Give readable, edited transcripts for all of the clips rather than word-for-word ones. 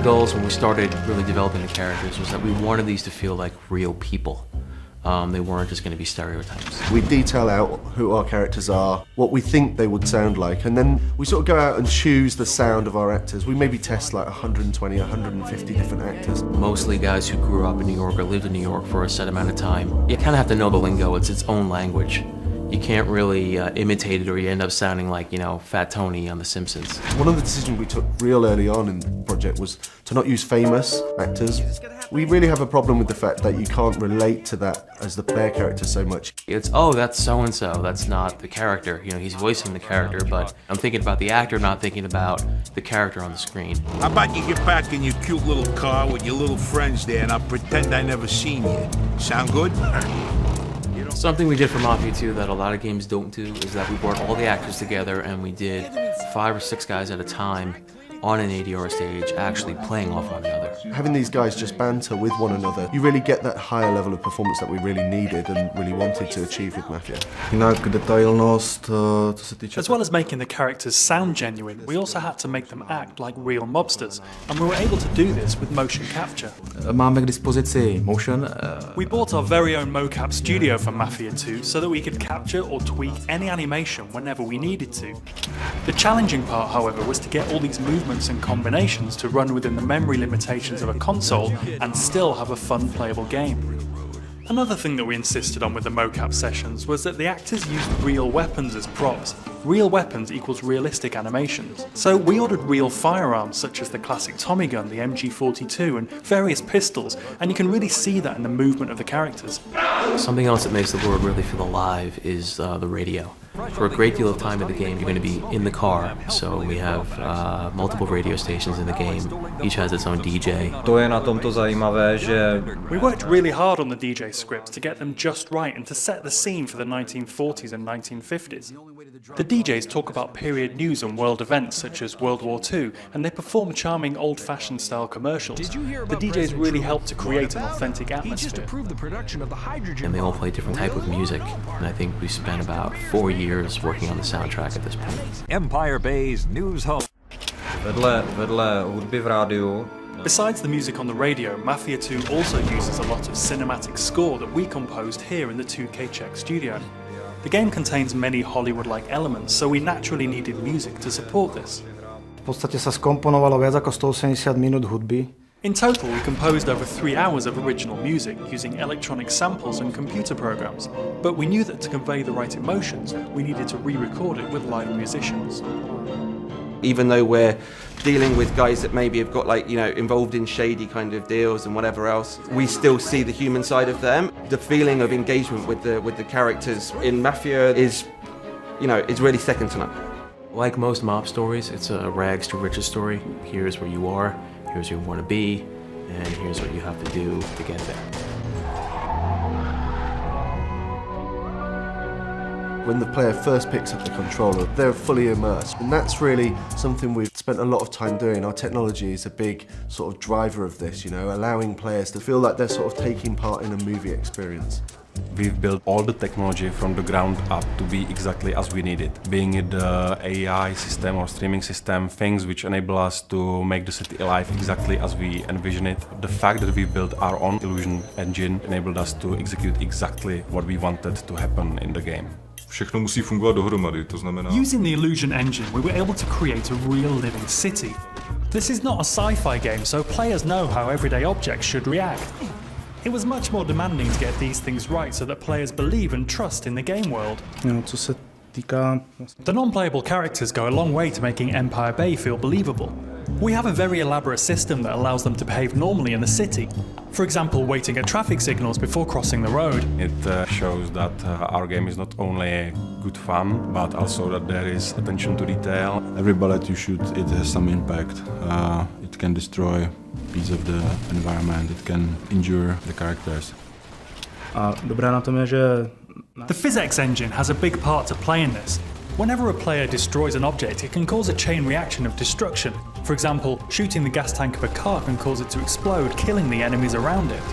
goals when we started really developing the characters was that we wanted these to feel like real people. They weren't just going to be stereotypes. We detail out who our characters are, what we think they would sound like, and then we sort of go out and choose the sound of our actors. We maybe test like 120, 150 different actors. Mostly guys who grew up in New York or lived in New York for a set amount of time. You kind of have to know the lingo. It's its own language. You can't really imitate it or you end up sounding like, you know, Fat Tony on The Simpsons. One of the decisions we took real early on in the project was to not use famous actors. We really have a problem with the fact that you can't relate to that as the player character so much. It's, oh, that's so-and-so, that's not the character. You know, he's voicing the character, but I'm thinking about the actor, not thinking about the character on the screen. How about you get back in your cute little car with your little friends there and I'll pretend I never seen you. Sound good? Something we did for Mafia 2 that a lot of games don't do is that we brought all the actors together and we did 5 or 6 guys at a time on an ADR stage actually playing off one another. Having these guys just banter with one another, you really get that higher level of performance that we really needed and really wanted to achieve with Mafia. As well as making the characters sound genuine, we also had to make them act like real mobsters, and we were able to do this with motion capture. We bought our very own mocap studio for Mafia 2 so that we could capture or tweak any animation whenever we needed to. The challenging part, however, was to get all these movements and combinations to run within the memory limitations of a console and still have a fun playable game. Another thing that we insisted on with the mocap sessions was that the actors used real weapons as props. Real weapons equals realistic animations. So we ordered real firearms such as the classic Tommy gun, the MG42 and various pistols, and you can really see that in the movement of the characters. Something else that makes the world really feel alive is the radio. For a great deal of time in the game, you're going to be in the car, so we have multiple radio stations in the game. Each has its own DJ. We worked really hard on the DJ scripts to get them just right and to set the scene for the 1940s and 1950s. The DJs talk about period news and world events such as World War II, and they perform charming old-fashioned style commercials. The DJs really help to create an authentic atmosphere. And they all play different type of music, and I think we spent about 4 years working on the soundtrack at this point. Empire Bay's news hub. Besides the music on the radio, Mafia 2 also uses a lot of cinematic score that we composed here in the 2K Czech studio. The game contains many Hollywood-like elements, so we naturally needed music to support this. In total, we composed over 3 hours of original music using electronic samples and computer programs, but we knew that to convey the right emotions, we needed to re-record it with live musicians. Even though we're dealing with guys that maybe have got like, you know, involved in shady kind of deals and whatever else, we still see the human side of them. The feeling of engagement with the characters in Mafia is, you know, is really second to none. Like most mob stories, it's a rags to riches story. Here's where you are, here's where you want to be, and here's what you have to do to get there. When the player first picks up the controller, they're fully immersed. And that's really something we've spent a lot of time doing. Our technology is a big sort of driver of this, you know, allowing players to feel like they're sort of taking part in a movie experience. We've built all the technology from the ground up to be exactly as we need it. Being it the AI system or streaming system, things which enable us to make the city alive exactly as we envision it. The fact that we built our own illusion engine enabled us to execute exactly what we wanted to happen in the game. Všechno musí fungovat dohromady, to znamená... Using the Illusion engine, we were able to create a real living city. This is not a sci-fi game, so players know how everyday objects should react. It was much more demanding to get these things right so that players believe and trust in the game world. The non-playable characters go a long way to making Empire Bay feel believable. We have a very elaborate system that allows them to behave normally in the city. For example, waiting at traffic signals before crossing the road. It shows that our game is not only good fun, but also that there is attention to detail. Every bullet you shoot, it has some impact. It can destroy a piece of the environment, it can injure the characters. The physics engine has a big part to play in this. Whenever a player destroys an object, it can cause a chain reaction of destruction. For example, shooting the gas tank of a car can cause it to explode, killing the enemies around it.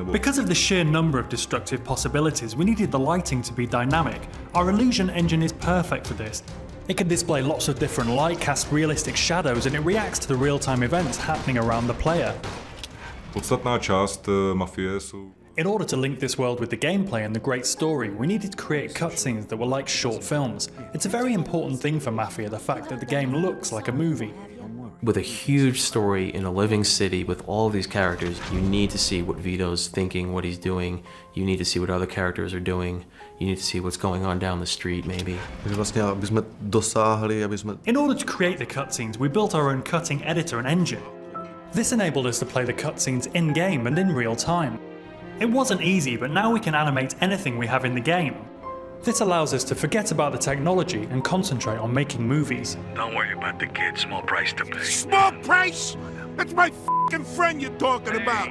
Because of the sheer number of destructive possibilities, we needed the lighting to be dynamic. Our Illusion engine is perfect for this. It can display lots of different light, cast realistic shadows, and it reacts to the real-time events happening around the player. Podstatná část Mafie jsou... In order to link this world with the gameplay and the great story, we needed to create cutscenes that were like short films. It's a very important thing for Mafia, the fact that the game looks like a movie. With a huge story in a living city with all of these characters, you need to see what Vito's thinking, what he's doing. You need to see what other characters are doing. You need to see what's going on down the street, maybe. In order to create the cutscenes, we built our own cutting editor and engine. This enabled us to play the cutscenes in-game and in real time. It wasn't easy, but now we can animate anything we have in the game. This allows us to forget about the technology and concentrate on making movies. Don't worry about the kid. Small price to pay. Small price? That's my f***ing friend you're talking about.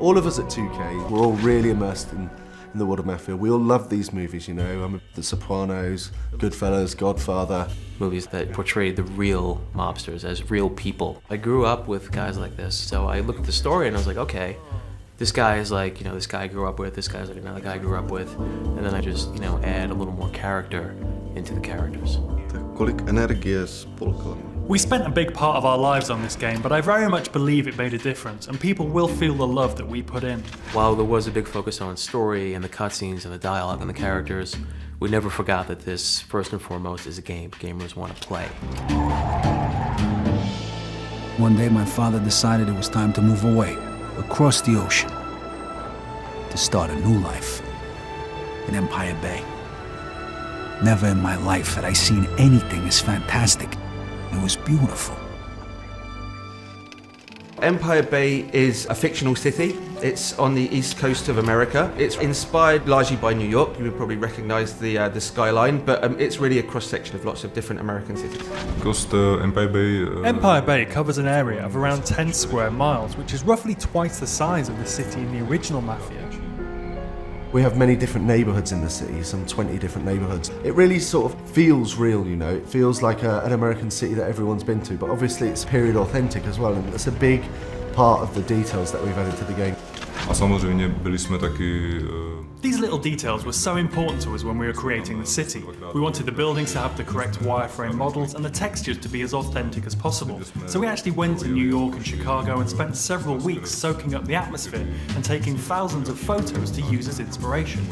All of us at 2K, we're all really immersed in the world of Mafia. We all love these movies, you know, The Sopranos, Goodfellas, Godfather. Movies that portrayed the real mobsters as real people. I grew up with guys like this, so I looked at the story and I was like, okay, this guy is like, you know, this guy I grew up with, this guy's like another guy I grew up with, and then I just, you know, add a little more character into the characters. We spent a big part of our lives on this game, but I very much believe it made a difference, and people will feel the love that we put in. While there was a big focus on story and the cutscenes and the dialogue and the characters, we never forgot that this, first and foremost, is a game. Gamers want to play. One day my father decided it was time to move away, across the ocean, to start a new life in Empire Bay. Never in my life had I seen anything as fantastic. It was beautiful. Empire Bay is a fictional city. It's on the east coast of America. It's inspired largely by New York. You would probably recognize the skyline, but it's really a cross-section of lots of different American cities. Cost Empire Bay... Empire Bay covers an area of around 10 square miles, which is roughly twice the size of the city in the original Mafia. We have many different neighbourhoods in the city, some 20 different neighbourhoods. It really sort of feels real, you know. It feels like an American city that everyone's been to, but obviously it's period authentic as well, and it's a big part of the details that we've added to the game. A samozřejmě byli jsme taky... These little details were so important to us when we were creating the city. We wanted the buildings to have the correct wireframe models and the textures to be as authentic as possible. So we actually went to New York and Chicago and spent several weeks soaking up the atmosphere and taking thousands of photos to use as inspiration.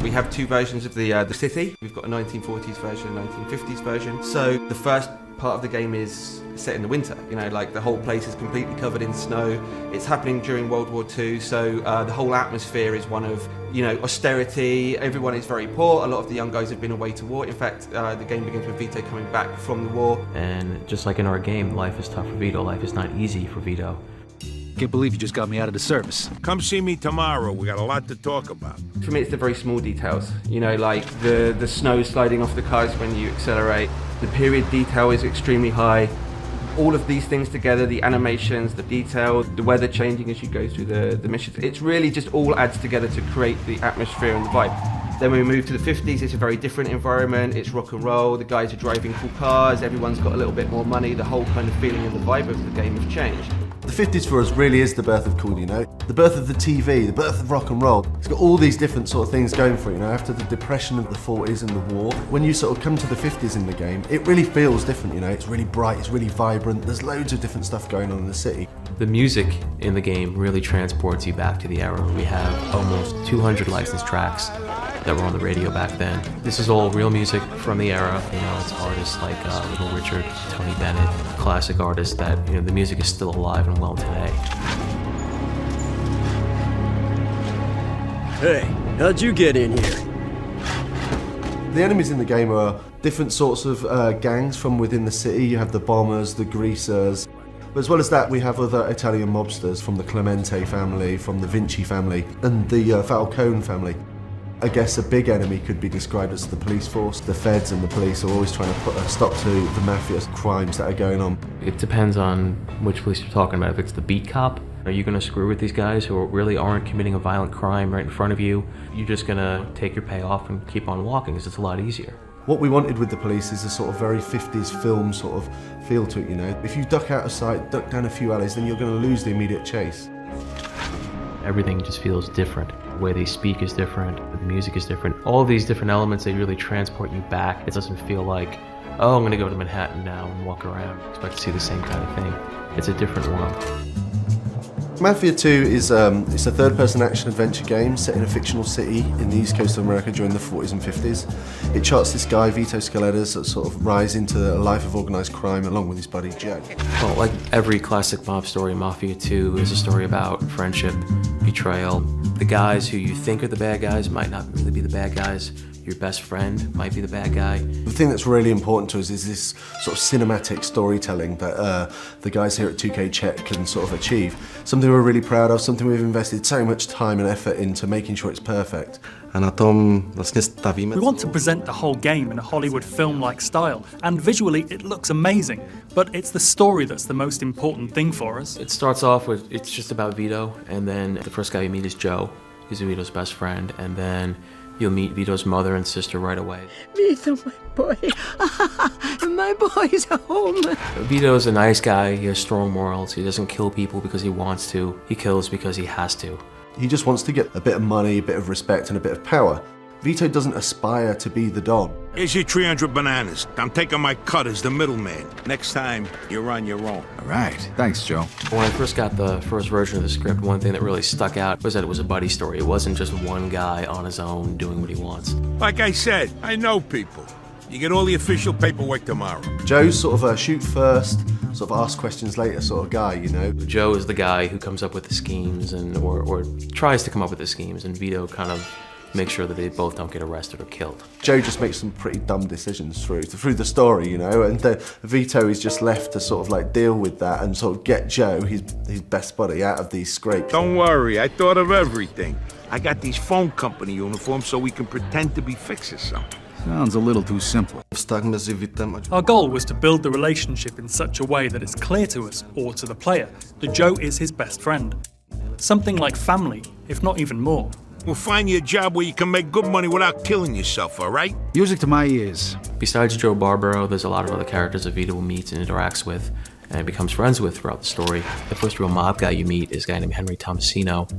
We have two versions of the city. We've got a 1940s version, a 1950s version. So the first part of the game is set in the winter, you know, like the whole place is completely covered in snow. It's happening during World War II, so the whole atmosphere is one of, you know, austerity. Everyone is very poor. A lot of the young guys have been away to war. In fact, the game begins with Vito coming back from the war. And just like in our game, life is tough for Vito. Life is not easy for Vito. Can't believe you just got me out of the service. Come see me tomorrow. We got a lot to talk about. For me, it's the very small details. You know, like the snow sliding off the cars when you accelerate. The period detail is extremely high. All of these things together, the animations, the detail, the weather changing as you go through the missions, it's really just all adds together to create the atmosphere and the vibe. Then we move to the 50s, it's a very different environment, it's rock and roll, the guys are driving cool cars, everyone's got a little bit more money, the whole kind of feeling and the vibe of the game have changed. The 50s for us really is the birth of cool, you know? The birth of the TV, the birth of rock and roll. It's got all these different sort of things going for it, you know, after the depression of the 40s and the war. When you sort of come to the 50s in the game, it really feels different, you know? It's really bright, it's really vibrant, there's loads of different stuff going on in the city. The music in the game really transports you back to the era. We have almost 200 licensed tracks that were on the radio back then. This is all real music from the era. You know, it's artists like Little Richard, Tony Bennett, classic artists that, you know, the music is still alive and well today. Hey, how'd you get in here? The enemies in the game are different sorts of gangs from within the city. You have the bombers, the greasers. But as well as that, we have other Italian mobsters from the Clemente family, from the Vinci family, and the Falcone family. I guess a big enemy could be described as the police force. The feds and the police are always trying to put a stop to the mafia's crimes that are going on. It depends on which police you're talking about. If it's the beat cop, are you going to screw with these guys who really aren't committing a violent crime right in front of you? You're just going to take your payoff and keep on walking because it's a lot easier. What we wanted with the police is a sort of very 50s film sort of feel to it, you know. If you duck out of sight, duck down a few alleys, then you're going to lose the immediate chase. Everything just feels different. The way they speak is different, the music is different. All these different elements, they really transport you back. It doesn't feel like oh, I'm gonna go to Manhattan now and walk around. Expect to see the same kind of thing. It's a different world. Mafia 2 is it's a third-person action-adventure game set in a fictional city in the east coast of America during the 40s and 50s. It charts this guy, Vito Scaletta's, that sort of rise into a life of organised crime along with his buddy Joe. Well, like every classic mob story, Mafia 2 is a story about friendship, betrayal. The guys who you think are the bad guys might not really be the bad guys. Your best friend might be the bad guy. The thing that's really important to us is this sort of cinematic storytelling that the guys here at 2K Czech can sort of achieve. Something we're really proud of, something we've invested so much time and effort into making sure it's perfect. A na tom vlastně stavíme. We want to present the whole game in a Hollywood film-like style, and visually it looks amazing, but it's the story that's the most important thing for us. It starts off with, it's just about Vito, and then the first guy you meet is Joe. He's Vito's best friend, and then you'll meet Vito's mother and sister right away. Vito, my boy. My boy's home. Vito's a nice guy, he has strong morals, he doesn't kill people because he wants to, he kills because he has to. He just wants to get a bit of money, a bit of respect and a bit of power. Vito doesn't aspire to be the Don. Here's your 300 bananas. I'm taking my cut as the middleman. Next time, you're on your own. All right. Thanks, Joe. When I first got the first version of the script, one thing that really stuck out was that it was a buddy story. It wasn't just one guy on his own doing what he wants. Like I said, I know people. You get all the official paperwork tomorrow. Joe's sort of a shoot first, sort of ask questions later sort of guy, you know. Joe is the guy who comes up with the schemes and or tries to come up with the schemes, and Vito kind of makes sure that they both don't get arrested or killed. Joe just makes some pretty dumb decisions through the story, you know, and Vito is just left to sort of like deal with that and sort of get Joe, his best buddy, out of these scrapes. Don't worry, I thought of everything. I got these phone company uniforms so we can pretend to be fixing something. Sounds a little too simple. Our goal was to build the relationship in such a way that it's clear to us, or to the player, that Joe is his best friend. Something like family, if not even more. We'll find you a job where you can make good money without killing yourself, all right? Music to my ears. Besides Joe Barbaro, there's a lot of other characters that Vito meets and interacts with and becomes friends with throughout the story. The first real mob guy you meet is a guy named Henry Tomasino,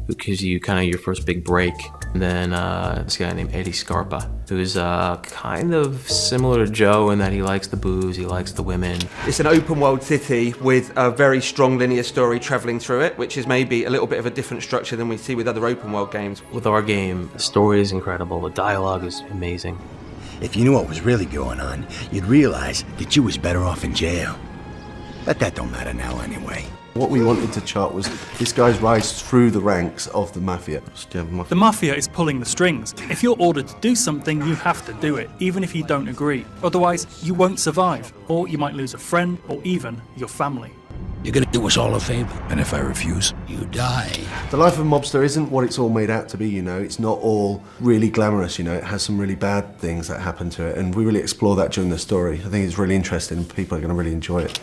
who gives you kind of your first big break. And then this guy named Eddie Scarpa, who's kind of similar to Joe in that he likes the booze, he likes the women. It's an open world city with a very strong linear story travelling through it, which is maybe a little bit of a different structure than we see with other open world games. With our game, the story is incredible, the dialogue is amazing. If you knew what was really going on, you'd realize that you was better off in jail. But that don't matter now anyway. What we wanted to chart was this guy's rise through the ranks of the Mafia. The Mafia is pulling the strings. If you're ordered to do something, you have to do it, even if you don't agree. Otherwise, you won't survive, or you might lose a friend, or even your family. You're gonna do us all a favor, and if I refuse, you die. The life of a mobster isn't what it's all made out to be, you know. It's not all really glamorous, you know. It has some really bad things that happen to it, and we really explore that during the story. I think it's really interesting. People are going to really enjoy it.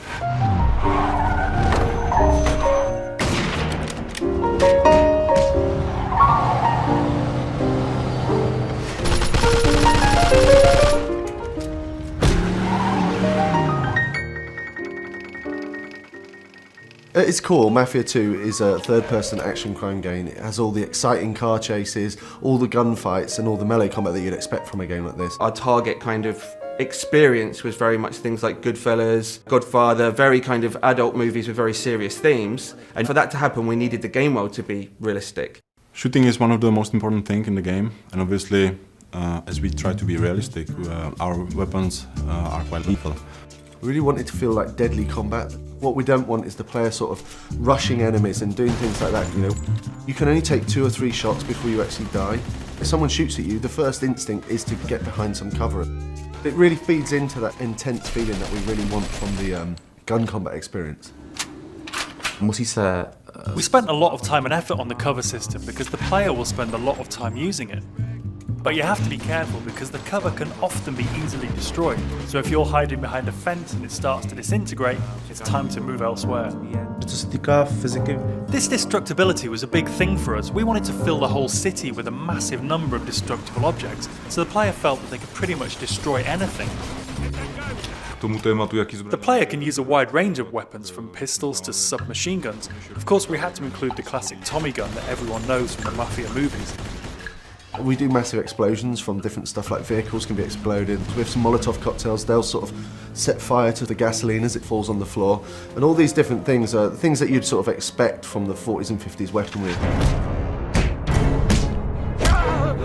At its core, Mafia 2 is a third-person action crime game. It has all the exciting car chases, all the gunfights, and all the melee combat that you'd expect from a game like this. Our target kind of experience was very much things like Goodfellas, Godfather, very kind of adult movies with very serious themes. And for that to happen, we needed the game world to be realistic. Shooting is one of the most important things in the game, and obviously, as we try to be realistic, our weapons are quite lethal. We really wanted to feel like deadly combat. What we don't want is the player sort of rushing enemies and doing things like that, you know. You can only take 2 or 3 shots before you actually die. If someone shoots at you, the first instinct is to get behind some cover. It really feeds into that intense feeling that we really want from the gun combat experience. We spent a lot of time and effort on the cover system because the player will spend a lot of time using it. But you have to be careful because the cover can often be easily destroyed. So if you're hiding behind a fence and it starts to disintegrate, it's time to move elsewhere. This destructibility was a big thing for us. We wanted to fill the whole city with a massive number of destructible objects, so the player felt that they could pretty much destroy anything. The player can use a wide range of weapons, from pistols to submachine guns. Of course, we had to include the classic Tommy gun that everyone knows from the Mafia movies. We do massive explosions from different stuff, like vehicles can be exploded. With some Molotov cocktails, they'll sort of set fire to the gasoline as it falls on the floor. And all these different things are things that you'd sort of expect from the 40s and 50s weaponry.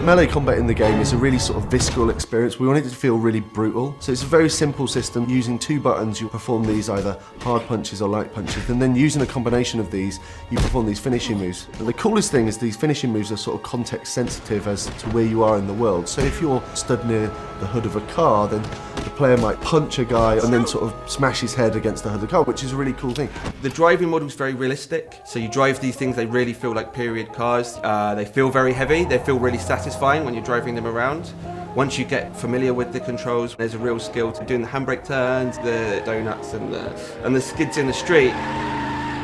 Melee combat in the game is a really sort of visceral experience. We want it to feel really brutal. So it's a very simple system. Using 2 buttons, you perform these either hard punches or light punches. And then using a combination of these, you perform these finishing moves. And the coolest thing is these finishing moves are sort of context sensitive as to where you are in the world. So if you're stood near the hood of a car, then the player might punch a guy and then sort of smash his head against the hood of the car, which is a really cool thing. The driving model is very realistic. So you drive these things, they really feel like period cars. They feel very heavy, they feel really satisfying when you're driving them around. Once you get familiar with the controls, there's a real skill to doing the handbrake turns, the donuts and the skids in the street.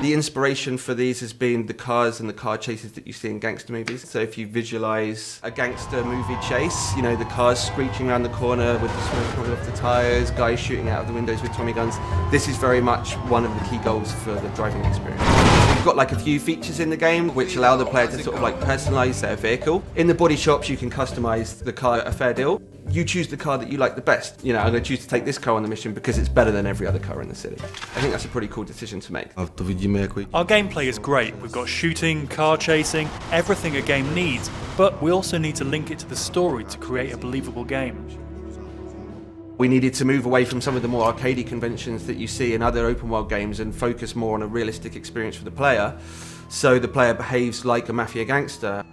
The inspiration for these has been the cars and the car chases that you see in gangster movies. So if you visualise a gangster movie chase, you know, the cars screeching around the corner with the smoke coming off the tyres, guys shooting out of the windows with Tommy guns, this is very much one of the key goals for the driving experience. We've got like a few features in the game which allow the player to sort of like personalise their vehicle. In the body shops you can customise the car at a fair deal. You choose the car that you like the best. You know, I'm going to choose to take this car on the mission because it's better than every other car in the city. I think that's a pretty cool decision to make. Our gameplay is great. We've got shooting, car chasing, everything a game needs, but we also need to link it to the story to create a believable game. We needed to move away from some of the more arcadey conventions that you see in other open world games and focus more on a realistic experience for the player, so the player behaves like a Mafia gangster.